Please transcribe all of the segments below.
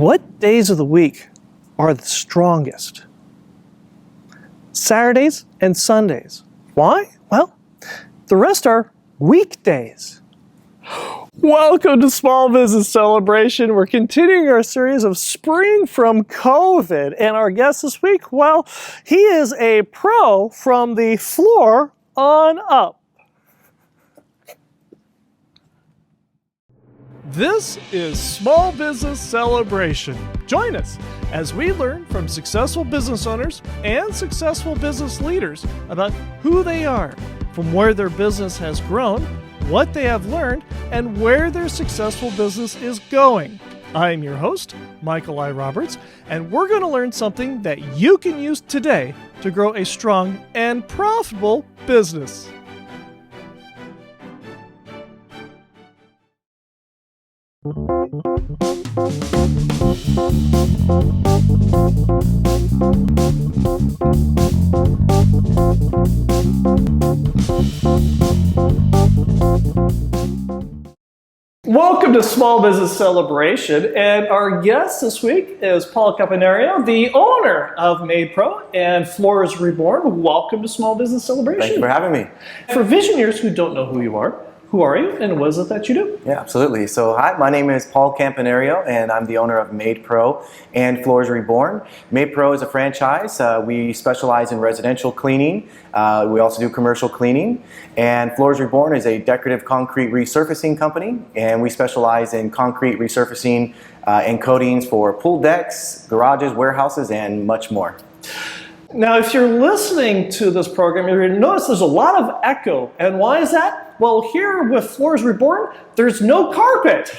What days of the week are the strongest? Saturdays and Sundays. Why? Well, the rest are weekdays. Welcome to Small Business Celebration. We're continuing our series of Spring from COVID. And our guest this week, well, he is a pro from the floor on up. This is Small Business Celebration. Join us as we learn from successful business owners and successful business leaders about who they are, from where their business has grown, what they have learned, and where their successful business is going. I'm your host, Michael I. Roberts, and we're going to learn something that you can use today to grow a strong and profitable business. Welcome to Small Business Celebration, and our guest this week is Paul Campanario, the owner of MaidPro and Floors Reborn. Welcome to Small Business Celebration. Thank you for having me. For visionaries who don't know who you are you and what is it that you do? Yeah, absolutely. So hi, my name is Paul Campanario and I'm the owner of MaidPro and Floors Reborn. MaidPro is a franchise. We specialize in residential cleaning. We also do commercial cleaning. And Floors Reborn is a decorative concrete resurfacing company, and we specialize in concrete resurfacing and coatings for pool decks, garages, warehouses, and much more. Now, if you're listening to this program, you're going to notice there's a lot of echo. And why is that? Well, here with Floors Reborn, there's no carpet.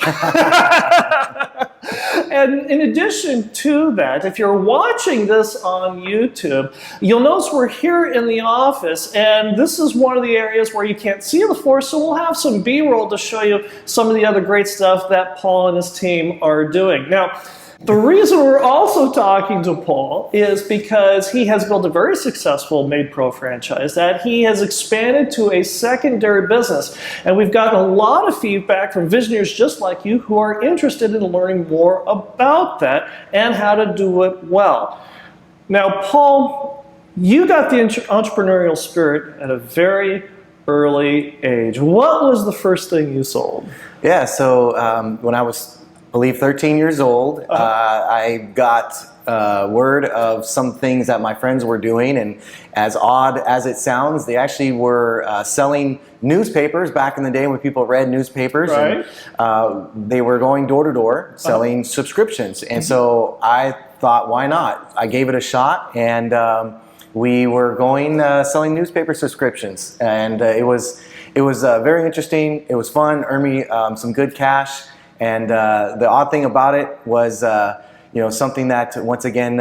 And in addition to that, if you're watching this on YouTube, you'll notice we're here in the office, and this is one of the areas where you can't see the floor, so we'll have some B-roll to show you some of the other great stuff that Paul and his team are doing. Now, the reason we're also talking to Paul is because he has built a very successful MaidPro franchise that he has expanded to a secondary business. And we've gotten a lot of feedback from visionaries just like you who are interested in learning more about that and how to do it well. Now, Paul, you got the entrepreneurial spirit at a very early age. What was the first thing you sold? Yeah, so when I was, I believe, 13 years old, I got word of some things that my friends were doing, and as odd as it sounds, they actually were selling newspapers back in the day when people read newspapers. Right. And they were going door to door selling subscriptions, and so I thought, why not? I gave it a shot, and we were going selling newspaper subscriptions, and it was very interesting. It was fun, earned me some good cash. And the odd thing about it was, something that, once again,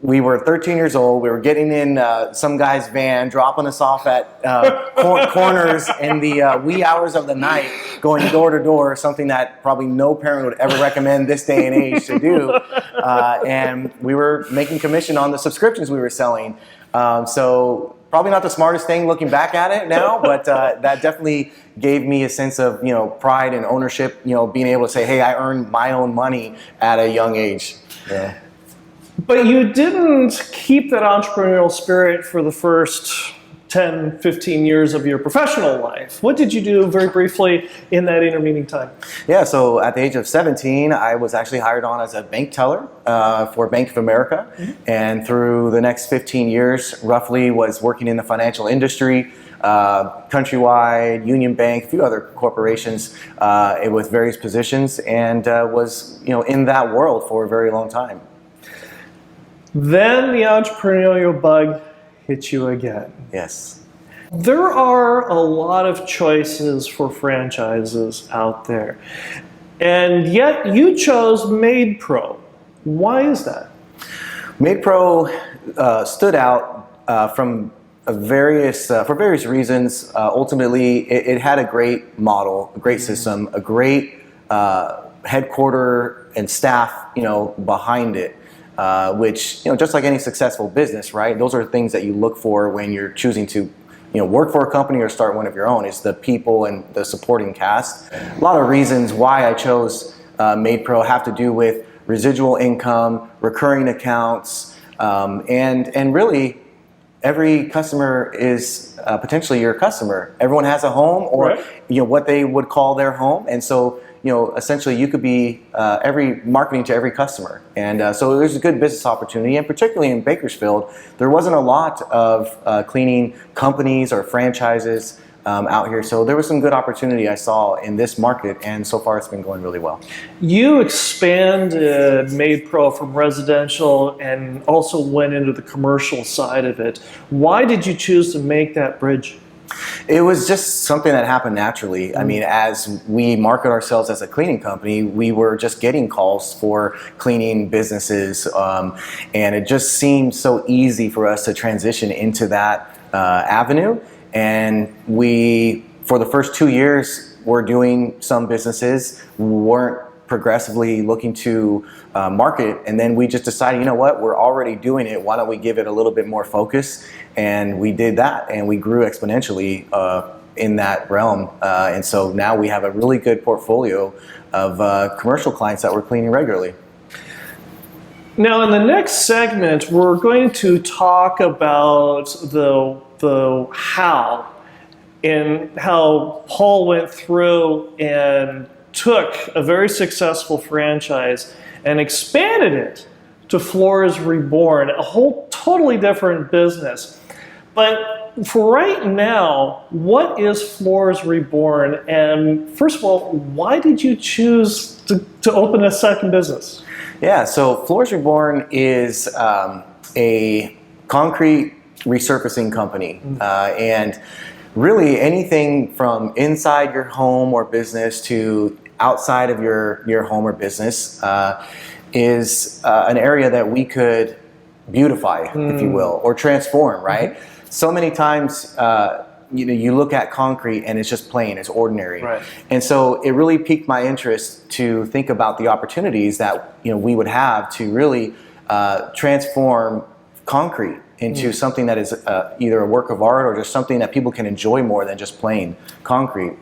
we were 13 years old. We were getting in some guy's van, dropping us off at corners in the wee hours of the night, going door to door, something that probably no parent would ever recommend this day and age to do. And we were making commission on the subscriptions we were selling. So probably not the smartest thing looking back at it now, but that definitely gave me a sense of, pride and ownership, being able to say, hey, I earned my own money at a young age. Yeah. But you didn't keep that entrepreneurial spirit for the first 10, 15 years of your professional life. What did you do very briefly in that intervening time? Yeah, so at the age of 17, I was actually hired on as a bank teller for Bank of America. Mm-hmm. And through the next 15 years, roughly, was working in the financial industry, Countrywide, Union Bank, a few other corporations with various positions, and was in that world for a very long time. Then the entrepreneurial bug hit you again. Yes. There are a lot of choices for franchises out there, and yet you chose MaidPro. Why is that? MaidPro stood out from for various reasons. Ultimately, it had a great model, a great system, a great headquarter and staff, behind it. Which, just like any successful business, right? Those are things that you look for when you're choosing to, work for a company or start one of your own. Is the people and the supporting cast. A lot of reasons why I chose MaidPro have to do with residual income, recurring accounts, and really every customer is potentially your customer. Everyone has a home, or what they would call their home, and so essentially you could be every marketing to every customer. And so there's a good business opportunity, and particularly in Bakersfield, there wasn't a lot of cleaning companies or franchises out here. So there was some good opportunity I saw in this market, and so far it's been going really well. You expanded MaidPro from residential and also went into the commercial side of it. Why did you choose to make that bridge? It was just something that happened naturally. I mean, as we market ourselves as a cleaning company, we were just getting calls for cleaning businesses, and it just seemed so easy for us to transition into that avenue. And we, for the first 2 years, were doing some businesses, weren't progressively looking to market, and then we just decided, you know what, we're already doing it, why don't we give it a little bit more focus? And we did that, and we grew exponentially in that realm, and so now we have a really good portfolio of commercial clients that we're cleaning regularly. Now in the next segment, we're going to talk about the how, and how Paul went through and took a very successful franchise and expanded it to Floors Reborn, a whole totally different business. But for right now, what is Floors Reborn? And first of all, why did you choose to open a second business? Yeah, so Floors Reborn is a concrete resurfacing company, and really anything from inside your home or business to outside of your home or business is an area that we could beautify, if you will, or transform, right? So many times you look at concrete and it's just plain, it's ordinary. And so it really piqued my interest to think about the opportunities that we would have to really transform concrete into something that is either a work of art or just something that people can enjoy more than just plain concrete.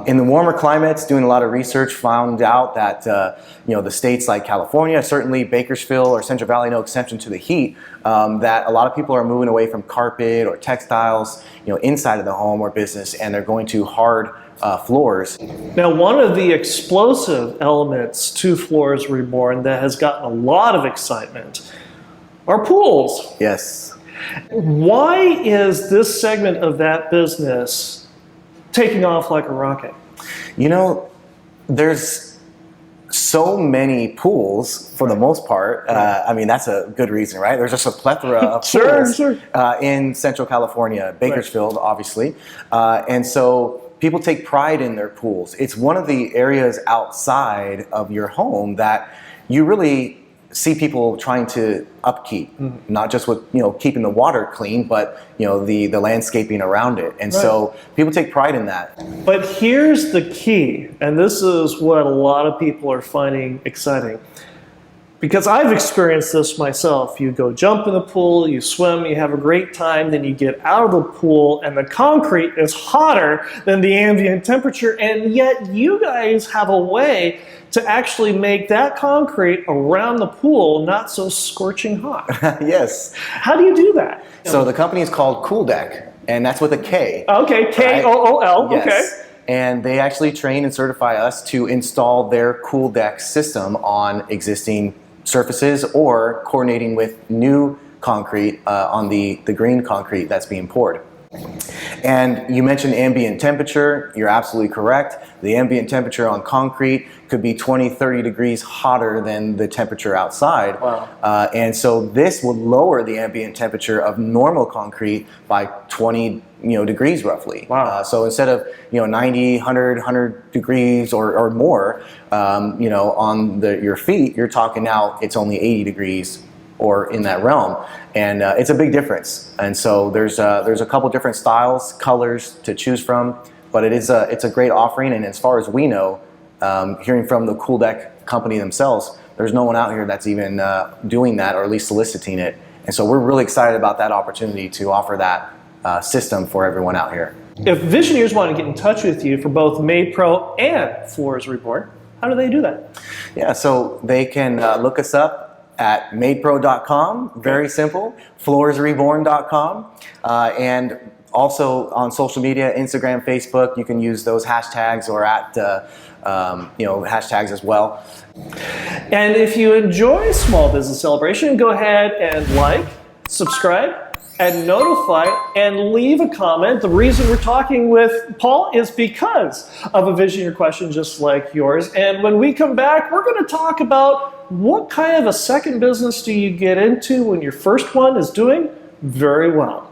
In the warmer climates, doing a lot of research, found out that the states like California, certainly Bakersfield or Central Valley, no exception to the heat, that a lot of people are moving away from carpet or textiles, inside of the home or business, and they're going to hard floors. Now, one of the explosive elements to Floors Reborn that has gotten a lot of excitement are pools. Yes. Why is this segment of that business taking off like a rocket? There's so many pools for the most part. I mean, that's a good reason, right? There's just a plethora of pools in Central California, Bakersfield, obviously. And so people take pride in their pools. It's one of the areas outside of your home that you really see people trying to upkeep, not just with keeping the water clean, but the landscaping around it. And so people take pride in that. But here's the key, and this is what a lot of people are finding exciting, because I've experienced this myself. You go jump in the pool, you swim, you have a great time, then you get out of the pool and the concrete is hotter than the ambient temperature, and yet you guys have a way to actually make that concrete around the pool not so scorching hot. Yes. How do you do that? So the company is called Cool Deck, and that's with a K. Okay, K-O-O-L, yes. Okay. And they actually train and certify us to install their Cool Deck system on existing surfaces or coordinating with new concrete on the green concrete that's being poured. And you mentioned ambient temperature. You're absolutely correct. The ambient temperature on concrete could be 20, 30 degrees hotter than the temperature outside. Wow. And so this would lower the ambient temperature of normal concrete by 20 degrees roughly. Wow. So instead of 90, 100 degrees or more on your feet, you're talking now it's only 80 degrees or in that realm, and it's a big difference. And so there's a couple different styles, colors to choose from, but it's a great offering. And as far as we know, hearing from the Cool Deck company themselves, there's no one out here that's even doing that, or at least soliciting it. And so we're really excited about that opportunity to offer that system for everyone out here. If Visioneers want to get in touch with you for both MaidPro and Floors Reborn, how How do they do that? Yeah, so they can look us up at MaidPro.com, very simple, FloorsReborn.com, and also on social media, Instagram, Facebook, you can use those hashtags or at hashtags as well. And if you enjoy Small Business Celebration, go ahead and like, subscribe, and notify, and leave a comment. The reason we're talking with Paul is because of a vision or question just like yours. And when we come back, we're going to talk about what kind of a second business do you get into when your first one is doing very well.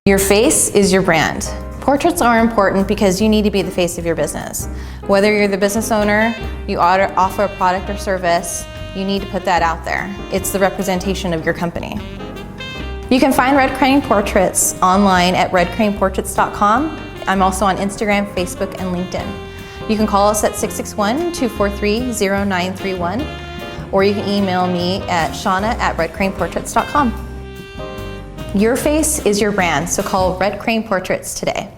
Your face is your brand. Portraits are important because you need to be the face of your business. Whether you're the business owner, you offer a product or service, you need to put that out there. It's the representation of your company. You can find Red Crane Portraits online at redcraneportraits.com. I'm also on Instagram, Facebook, and LinkedIn. You can call us at 661-243-0931, or you can email me at shauna@redcraneportraits.com. Your face is your brand, so call Red Crane Portraits today.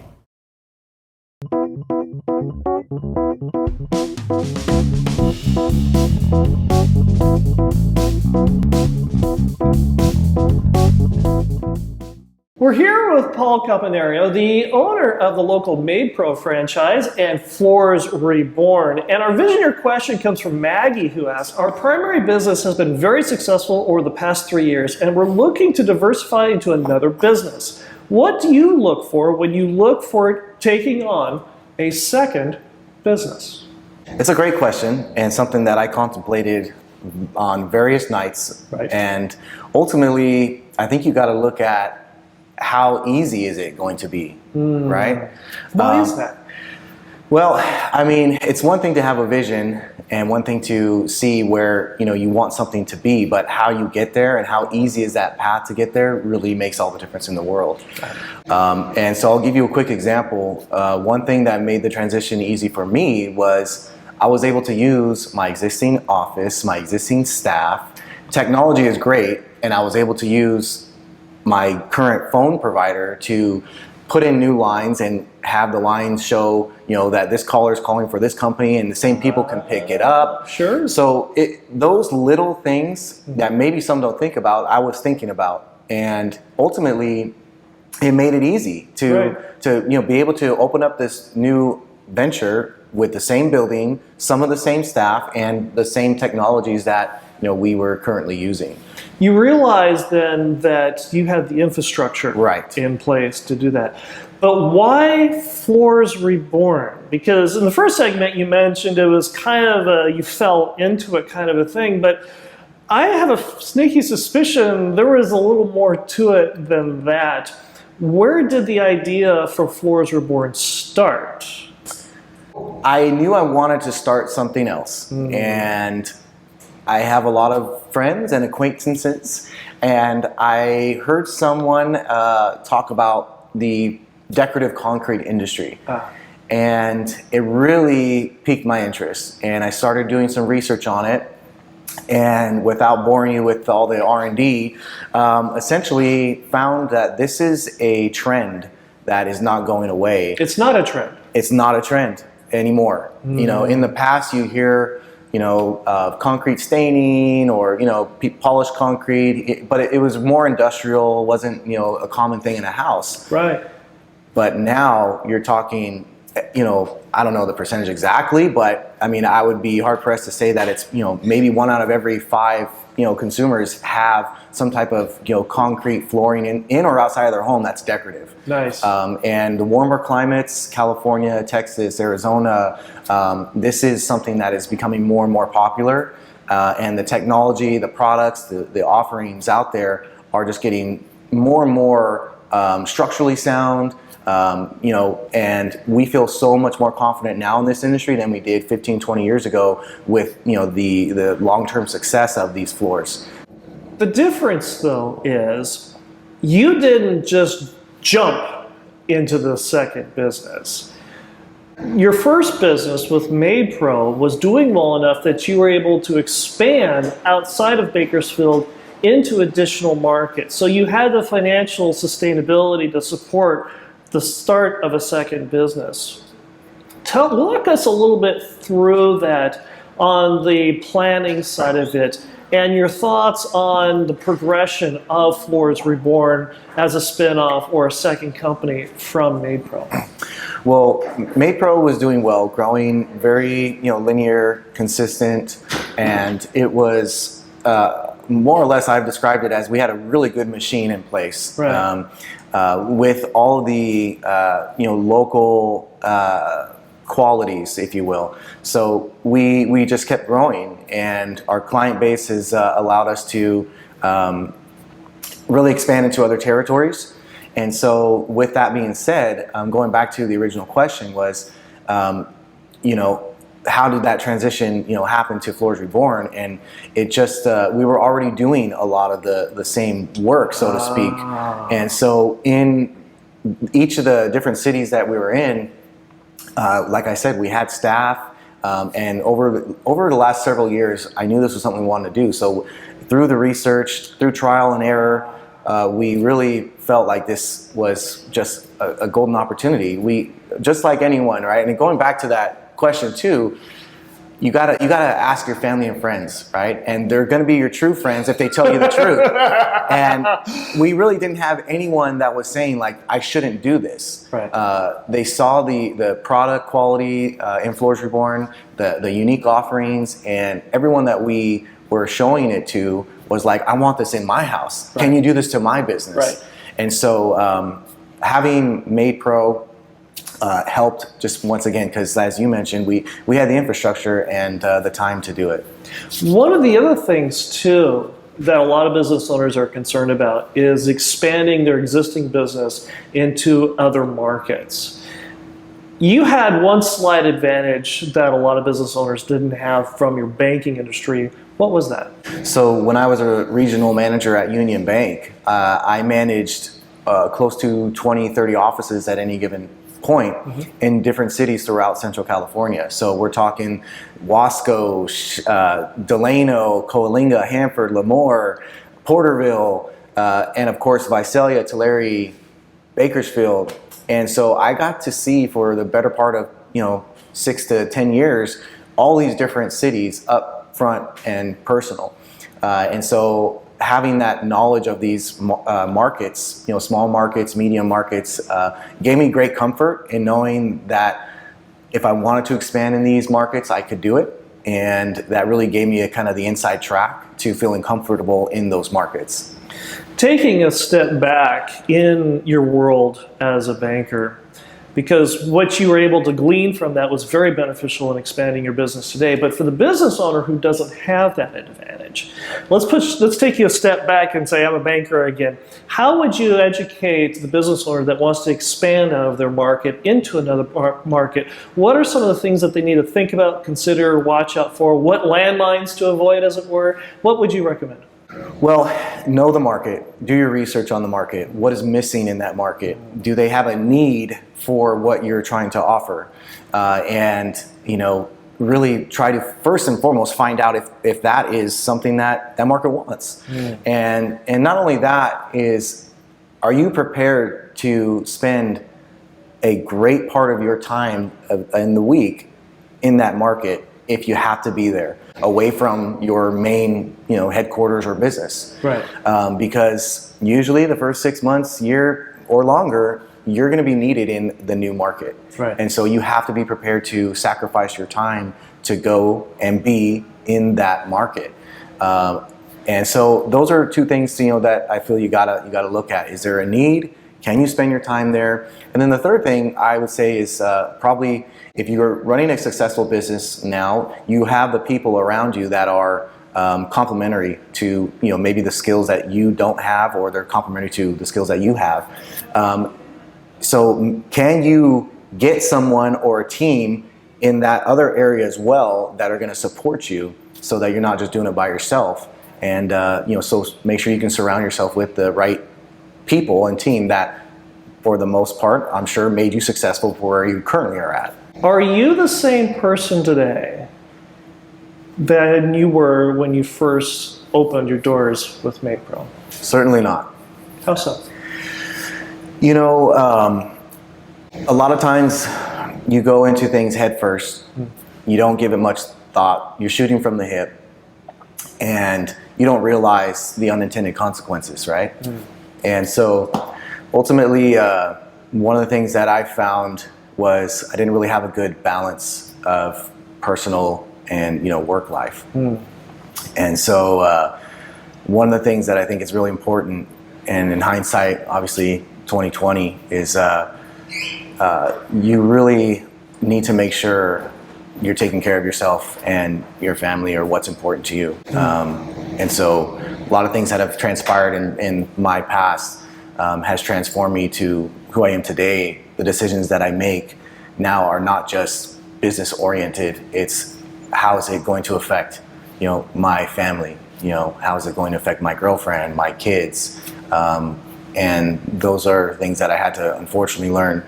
We're here with Paul Campanario, the owner of the local MaidPro franchise and Floors Reborn. And our visionary question comes from Maggie, who asks, our primary business has been very successful over the past 3 years, and we're looking to diversify into another business. What do you look for when you look for taking on a second business? It's a great question and something that I contemplated on various nights. Right. And ultimately, I think you got to look at how easy is it going to be, right? Why is that? Well, I mean, it's one thing to have a vision and one thing to see where you want something to be, but how you get there and how easy is that path to get there really makes all the difference in the world. And so I'll give you a quick example. One thing that made the transition easy for me was I was able to use my existing office, my existing staff. Technology is great, and I was able to use my current phone provider to put in new lines and have the lines show, that this caller is calling for this company and the same people can pick it up. Sure. So those little things that maybe some don't think about, I was thinking about. And ultimately, it made it easy to be able to open up this new venture with the same building, some of the same staff, and the same technologies that we were currently using. You realize then that you have the infrastructure in place to do that. But why Floors Reborn? Because in the first segment you mentioned it was kind of you fell into it kind of a thing, but I have a sneaky suspicion there was a little more to it than that. Where did the idea for Floors Reborn start? I knew I wanted to start something else, and I have a lot of friends and acquaintances, and I heard someone talk about the decorative concrete industry, and it really piqued my interest, and I started doing some research on it. And without boring you with all the R&D, essentially found that this is a trend that is not going away. It's not a trend. It's not a trend anymore. In the past you hear concrete staining or polished concrete, but it was more industrial, wasn't a common thing in a house. Right. But now you're talking, I don't know the percentage exactly, but I mean I would be hard pressed to say that it's maybe 1 out of every 5 consumers have some type of concrete flooring in or outside of their home that's decorative. Nice. And the warmer climates, California, Texas, Arizona, this is something that is becoming more and more popular. And the technology, the products, the offerings out there are just getting more and more structurally sound. And we feel so much more confident now in this industry than we did 15, 20 years ago with, the long-term success of these floors. The difference, though, is you didn't just jump into the second business. Your first business with MaidPro was doing well enough that you were able to expand outside of Bakersfield into additional markets. So you had the financial sustainability to support the start of a second business. walk us a little bit through that on the planning side of it, and your thoughts on the progression of Floors Reborn as a spin-off or a second company from MaidPro. Well, MaidPro was doing well, growing very linear, consistent, and it was more or less, I've described it as we had a really good machine in place. Right. With all the local qualities, if you will. So we just kept growing, and our client base has allowed us to really expand into other territories. And so with that being said, going back to the original question was, how did that transition happen to Floors Reborn? And it just we were already doing a lot of the same work, so to speak. And so in each of the different cities that we were in, like I said, we had staff, and over the last several years, I knew this was something we wanted to do. So through the research, through trial and error, we really felt like this was just a golden opportunity. We, just like anyone, right? And going back to that question too, you gotta ask your family and friends, right? And they're gonna be your true friends if they tell you the truth. And we really didn't have anyone that was saying like, I shouldn't do this. Right. They saw the product quality in Floors Reborn, the unique offerings, and everyone that we were showing it to was like, I want this in my house. Right. Can you do this to my business? Right. And so having MaidPro helped just once again, because as you mentioned, we had the infrastructure and the time to do it. One of the other things too that a lot of business owners are concerned about is expanding their existing business into other markets. You had one slight advantage that a lot of business owners didn't have from your banking industry. What was that? So when I was a regional manager at Union Bank, I managed close to 20, 30 offices at any given point in different cities throughout Central California. So we're talking Wasco, Delano, Coalinga, Hanford, Lemoore, Porterville, and of course Visalia, Tulare, Bakersfield. And so I got to see for the better part of 6 to 10 years all these different cities up front and personal. And so having that knowledge of these markets, small markets, medium markets, gave me great comfort in knowing that if I wanted to expand in these markets, I could do it. And that really gave me a kind of the inside track to feeling comfortable in those markets. Taking a step back in your world as a banker, because what you were able to glean from that was very beneficial in expanding your business today. But for the business owner who doesn't have that advantage, let's take you a step back and say, I'm a banker again. How would you educate the business owner that wants to expand out of their market into another market? What are some of the things that they need to think about, consider, watch out for? What landmines to avoid, as it were? What would you recommend? Well, know the market. Do your research on the market. What is missing in that market? Do they have a need for what you're trying to offer? And really try to first and foremost find out if that is something that market wants. And not only that is, are you prepared to spend a great part of your time in the week in that market if you have to be there, away from your main headquarters or business? Right. Because usually the first 6 months, year or longer, you're going to be needed in the new market. Right. And so you have to be prepared to sacrifice your time to go and be in that market. And so those are two things that I feel you gotta look at. Is there a need? Can you spend your time there? And then the third thing I would say is probably if you're running a successful business now, you have the people around you that are complementary to maybe the skills that you don't have, or they're complementary to the skills that you have. So can you get someone or a team in that other area as well that are going to support you, so that you're not just doing it by yourself? And so make sure you can surround yourself with the right people and team that, for the most part, I'm sure made you successful where you currently are at. Are you the same person today than you were when you first opened your doors with MaidPro? Certainly not. How so? A lot of times you go into things head first. You don't give it much thought. You're shooting from the hip, and you don't realize the unintended consequences, right? And so ultimately, one of the things that I found was I didn't really have a good balance of personal and work life. And so one of the things that I think is really important, and in hindsight, obviously 2020, is you really need to make sure you're taking care of yourself and your family, or what's important to you. And so a lot of things that have transpired in my past has transformed me to who I am today. The decisions that I make now are not just business oriented. It's how is it going to affect my family? How is it going to affect my girlfriend, my kids? And those are things that I had to unfortunately learn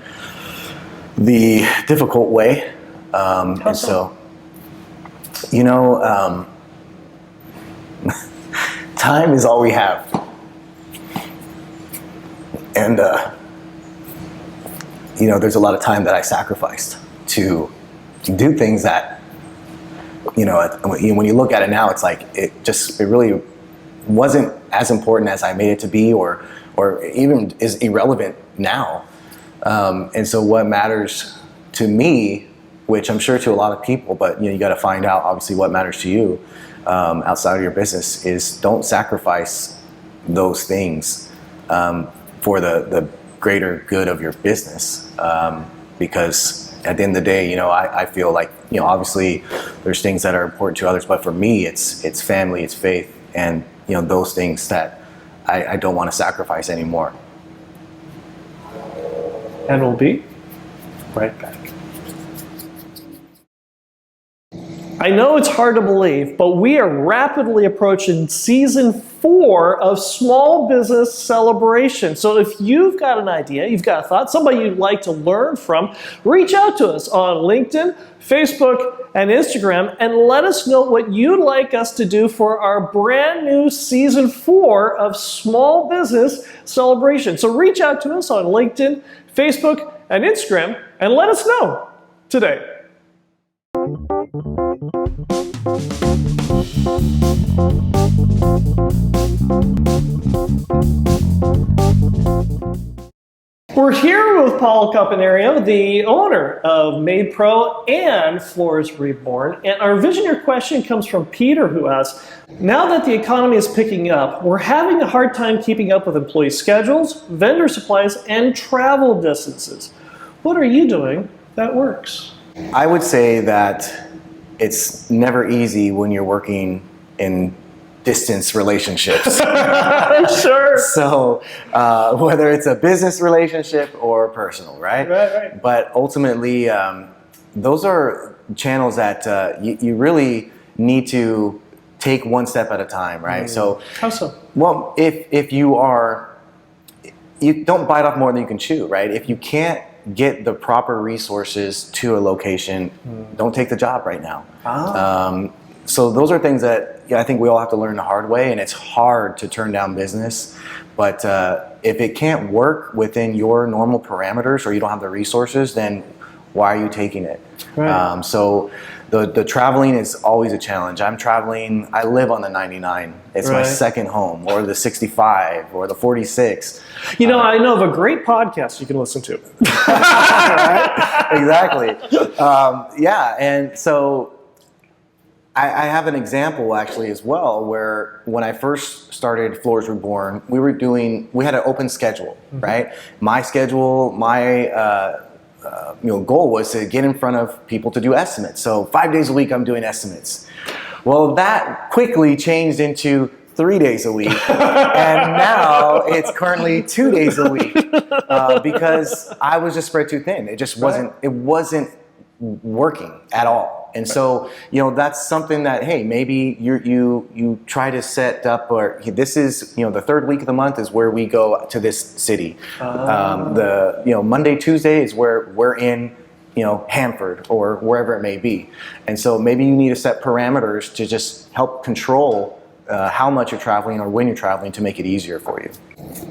the difficult way. And so, time is all we have. And, there's a lot of time that I sacrificed to do things that, when you look at it now, it's like it really wasn't as important as I made it to be, or even is irrelevant now. And so what matters to me, which I'm sure to a lot of people, but you got to find out obviously what matters to you outside of your business, is don't sacrifice those things for the greater good of your business, because at the end of the day, I feel like obviously there's things that are important to others, but for me it's family, it's faith, and those things that I don't want to sacrifice anymore. And we'll be right back. I know it's hard to believe, but we are rapidly approaching season 4 of Small Business Celebration. So if you've got an idea, you've got a thought, somebody you'd like to learn from, reach out to us on LinkedIn, Facebook, and Instagram, and let us know what you'd like us to do for our brand new season 4 of Small Business Celebration. So reach out to us on LinkedIn, Facebook, and Instagram, and let us know today. We're here with Paul Campanario, the owner of MaidPro and Floors Reborn, and our visionary question comes from Peter, who asks, now that the economy is picking up, we're having a hard time keeping up with employee schedules, vendor supplies, and travel distances. What are you doing that works? I would say that it's never easy when you're working in distance relationships. Sure. So whether it's a business relationship or personal, right? Right. But ultimately, those are channels that you really need to take one step at a time, right? So how so? Well, if you don't bite off more than you can chew, right? If you can't get the proper resources to a location, don't take the job right now. So those are things that I think we all have to learn the hard way, and it's hard to turn down business. But if it can't work within your normal parameters, or you don't have the resources, then why are you taking it? Right. So the traveling is always a challenge. I live on the 99. It's my second home, or the 65, or the 46. I know of a great podcast you can listen to. Right? Exactly. Yeah, and so I have an example actually as well, where when I first started Floors Reborn, we had an open schedule, right? My schedule, my goal was to get in front of people to do estimates. So 5 days a week I'm doing estimates. Well, that quickly changed into 3 days a week, and now it's currently 2 days a week because I was just spread too thin. It just wasn't. It wasn't working at all. And so that's something that, hey, maybe you try to set up, or this is the third week of the month is where we go to this city. The Monday, Tuesday is where we're in Hanford or wherever it may be. And so maybe you need to set parameters to just help control how much you're traveling or when you're traveling to make it easier for you.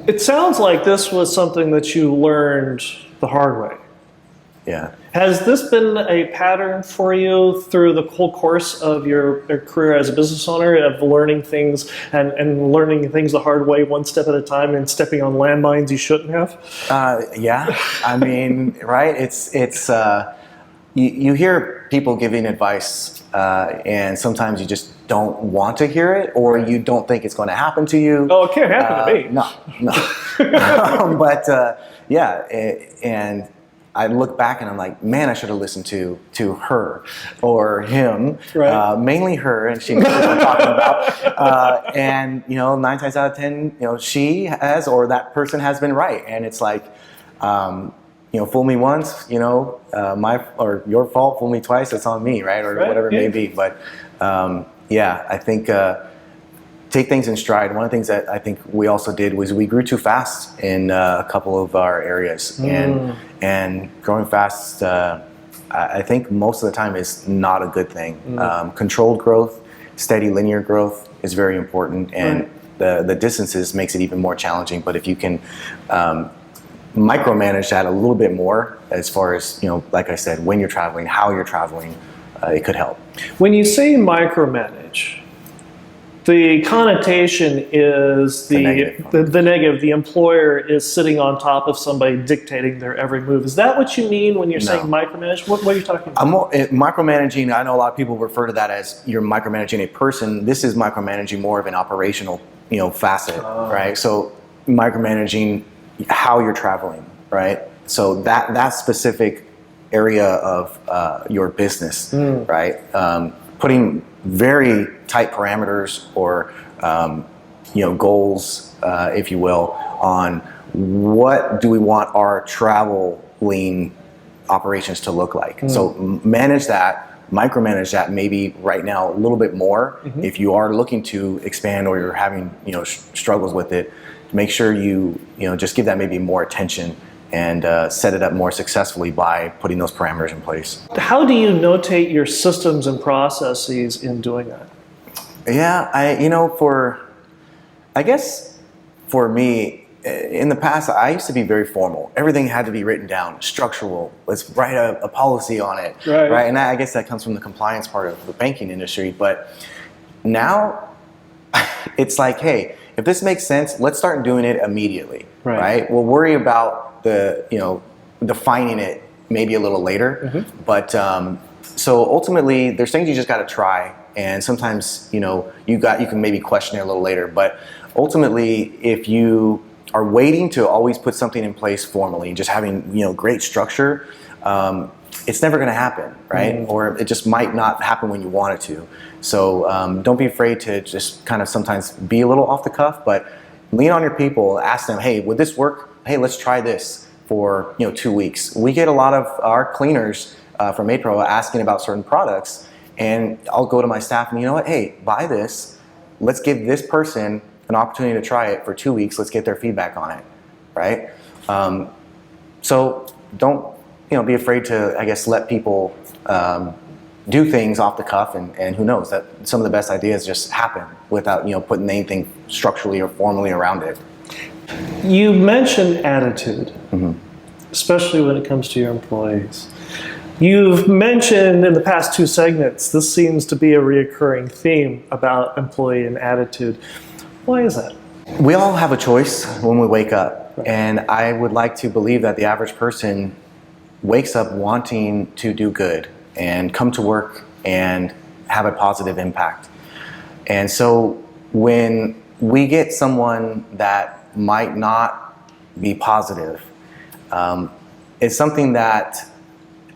It sounds like this was something that you learned the hard way. Yeah. Has this been a pattern for you through the whole course of your career as a business owner, of learning things and learning things the hard way, one step at a time, and stepping on landmines you shouldn't have? Yeah, I mean, right? You hear people giving advice, and sometimes you just don't want to hear it, or you don't think it's going to happen to you. Oh, it can't happen to me. No. But yeah, and I look back and I'm like, man, I should have listened to her or him, right. Mainly her, and she knows what I'm talking about. And 9 times out of 10, she has, or that person has been right, and it's like, fool me once, my or your fault. Fool me twice, it's on me, right, or right. whatever it may be. But yeah, I think take things in stride. One of the things that I think we also did was we grew too fast in a couple of our areas, and growing fast, I think most of the time is not a good thing. Controlled growth, steady linear growth is very important, and the distances makes it even more challenging. But if you can micromanage that a little bit more, as far as, like I said, when you're traveling, how you're traveling, it could help. When you say micromanage, the connotation is the negative. The employer is sitting on top of somebody dictating their every move. Is that what you mean when you're saying micromanage? What are you talking about? Micromanaging, I know a lot of people refer to that as you're micromanaging a person. This is micromanaging more of an operational, facet, right? So micromanaging how you're traveling, right? So that specific area of your business, right? Putting very tight parameters or goals, if you will, on what do we want our traveling operations to look like. So manage that, micromanage that maybe right now a little bit more. If you are looking to expand or you're having struggles with it, make sure you just give that maybe more attention and set it up more successfully by putting those parameters in place. How do you notate your systems and processes in doing that? Yeah, I guess for me, in the past, I used to be very formal. Everything had to be written down, structural. Let's write a policy on it, right? And I guess that comes from the compliance part of the banking industry. But now it's like, hey, if this makes sense, let's start doing it immediately, right? We'll worry about defining it maybe a little later. But so ultimately, there's things you just got to try, and sometimes you can maybe question it a little later. But ultimately, if you are waiting to always put something in place formally, just having great structure, it's never going to happen, right? Or it just might not happen when you want it to. So don't be afraid to just kind of sometimes be a little off the cuff, but lean on your people. Ask them, hey, would this work? Hey, let's try this for 2 weeks. We get a lot of our cleaners from MaidPro asking about certain products, and I'll go to my staff and, you know what? Hey, buy this. Let's give this person an opportunity to try it for 2 weeks. Let's get their feedback on it, right? So don't be afraid to, I guess, let people do things off the cuff, and who knows, that some of the best ideas just happen without putting anything structurally or formally around it. You mentioned attitude, especially when it comes to your employees. You've mentioned in the past 2 segments, this seems to be a reoccurring theme about employee and attitude. Why is that? We all have a choice when we wake up, and I would like to believe that the average person wakes up wanting to do good and come to work and have a positive impact. And so when we get someone that might not be positive, it's something that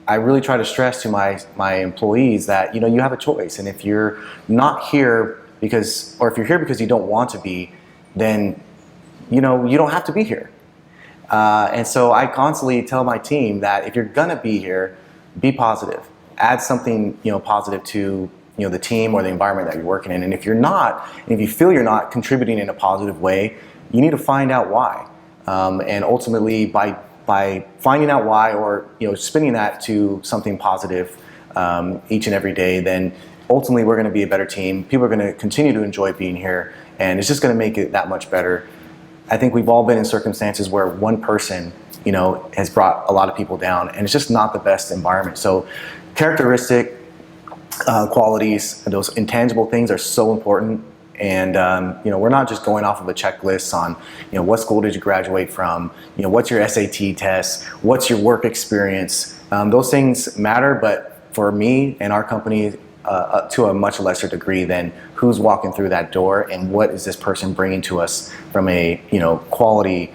I really try to stress to my employees, that you have a choice, and if you're not here if you're here because you don't want to be, then you don't have to be here. And so I constantly tell my team that if you're gonna be here, be positive. Add something positive to the team or the environment that you're working in. And if you're not, and if you feel you're not contributing in a positive way, you need to find out why. And ultimately, by finding out why, or spinning that to something positive each and every day, then ultimately we're going to be a better team. People are going to continue to enjoy being here, and it's just going to make it that much better. I think we've all been in circumstances where one person has brought a lot of people down, and it's just not the best environment. So characteristic qualities, those intangible things are so important. And we're not just going off of a checklist on what school did you graduate from, what's your SAT test, what's your work experience. Those things matter, but for me and our company, to a much lesser degree than who's walking through that door and what is this person bringing to us from a quality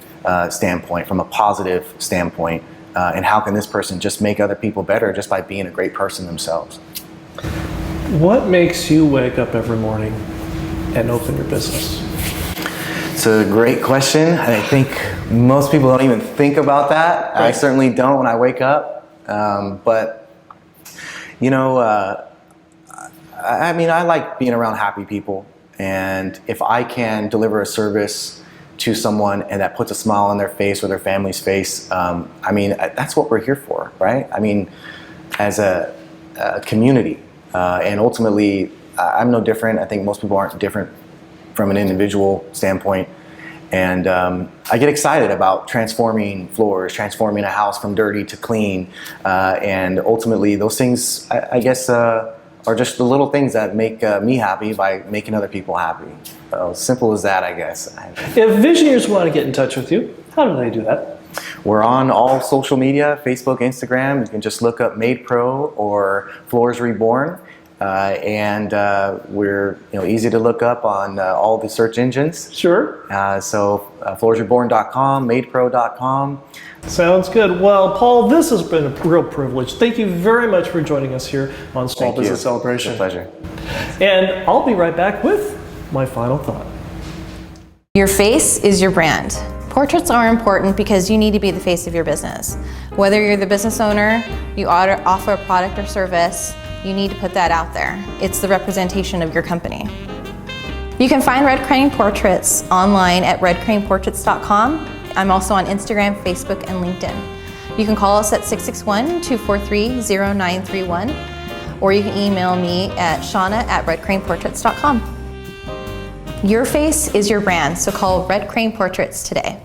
standpoint, from a positive standpoint, and how can this person just make other people better just by being a great person themselves. What makes you wake up every morning and open your business? It's a great question. I think most people don't even think about that. Right. I certainly don't when I wake up. I like being around happy people. And if I can deliver a service to someone and that puts a smile on their face or their family's face, that's what we're here for, right? As a community. And ultimately, I'm no different. I think most people aren't different from an individual standpoint. And I get excited about transforming floors, transforming a house from dirty to clean. And ultimately, those things, I guess, are just the little things that make me happy by making other people happy. So simple as that, I guess. If visionaries want to get in touch with you, how do they do that? We're on all social media, Facebook, Instagram. You can just look up MaidPro or Floors Reborn. We're easy to look up on all the search engines. Sure. Floorsreborn.com, maidpro.com. Sounds good. Well, Paul, this has been a real privilege. Thank you very much for joining us here on Small Business Celebration. It's a pleasure. And I'll be right back with my final thought. Your face is your brand. Portraits are important because you need to be the face of your business. Whether you're the business owner, you offer a product or service, you need to put that out there. It's the representation of your company. You can find Red Crane Portraits online at redcraneportraits.com. I'm also on Instagram, Facebook, and LinkedIn. You can call us at 661-243-0931, or you can email me at shauna@redcraneportraits.com. Your face is your brand, so call Red Crane Portraits today.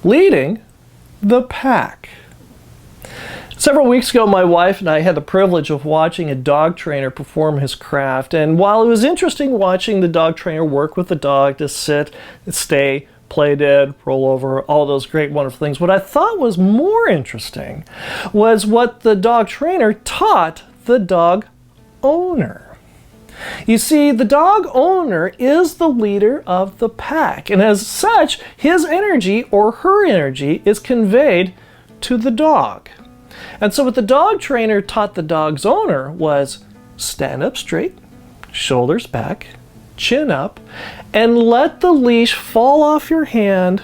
Leading the pack. Several weeks ago, my wife and I had the privilege of watching a dog trainer perform his craft. And while it was interesting watching the dog trainer work with the dog to sit, stay, play dead, roll over, all those great, wonderful things, what I thought was more interesting was what the dog trainer taught the dog owner. You see, the dog owner is the leader of the pack, and as such, his energy or her energy is conveyed to the dog. And so what the dog trainer taught the dog's owner was stand up straight, shoulders back, chin up, and let the leash fall off your hand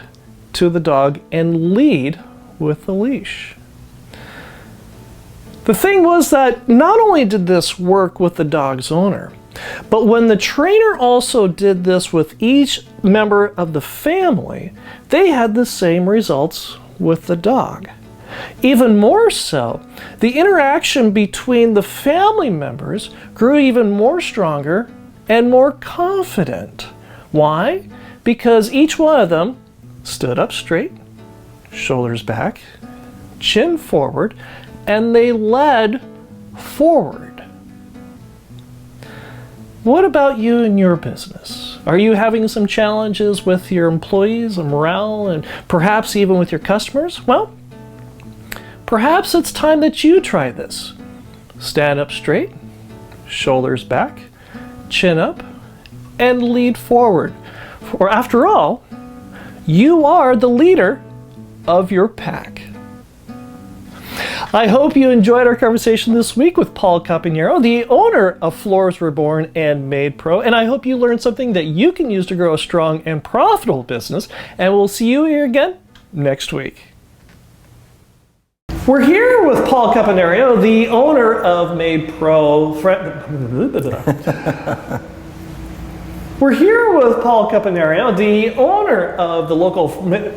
to the dog and lead with the leash. The thing was that not only did this work with the dog's owner, but when the trainer also did this with each member of the family, they had the same results with the dog. Even more so, the interaction between the family members grew even more stronger and more confident. Why? Because each one of them stood up straight, shoulders back, chin forward, and they led forward. What about you and your business? Are you having some challenges with your employees and morale, and perhaps even with your customers? Well, perhaps it's time that you try this. Stand up straight, shoulders back, chin up, and lead forward. For after all, you are the leader of your pack. I hope you enjoyed our conversation this week with Paul Campanario, the owner of Floors Reborn and MaidPro, and I hope you learned something that you can use to grow a strong and profitable business, and we'll see you here again next week. We're here with Paul Campanario, the owner of MaidPro. We're here with Paul Campanario, the owner of the local. This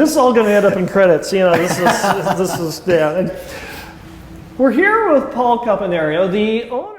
is all going to end up in credits. This is yeah. We're here with Paul Campanario, the owner.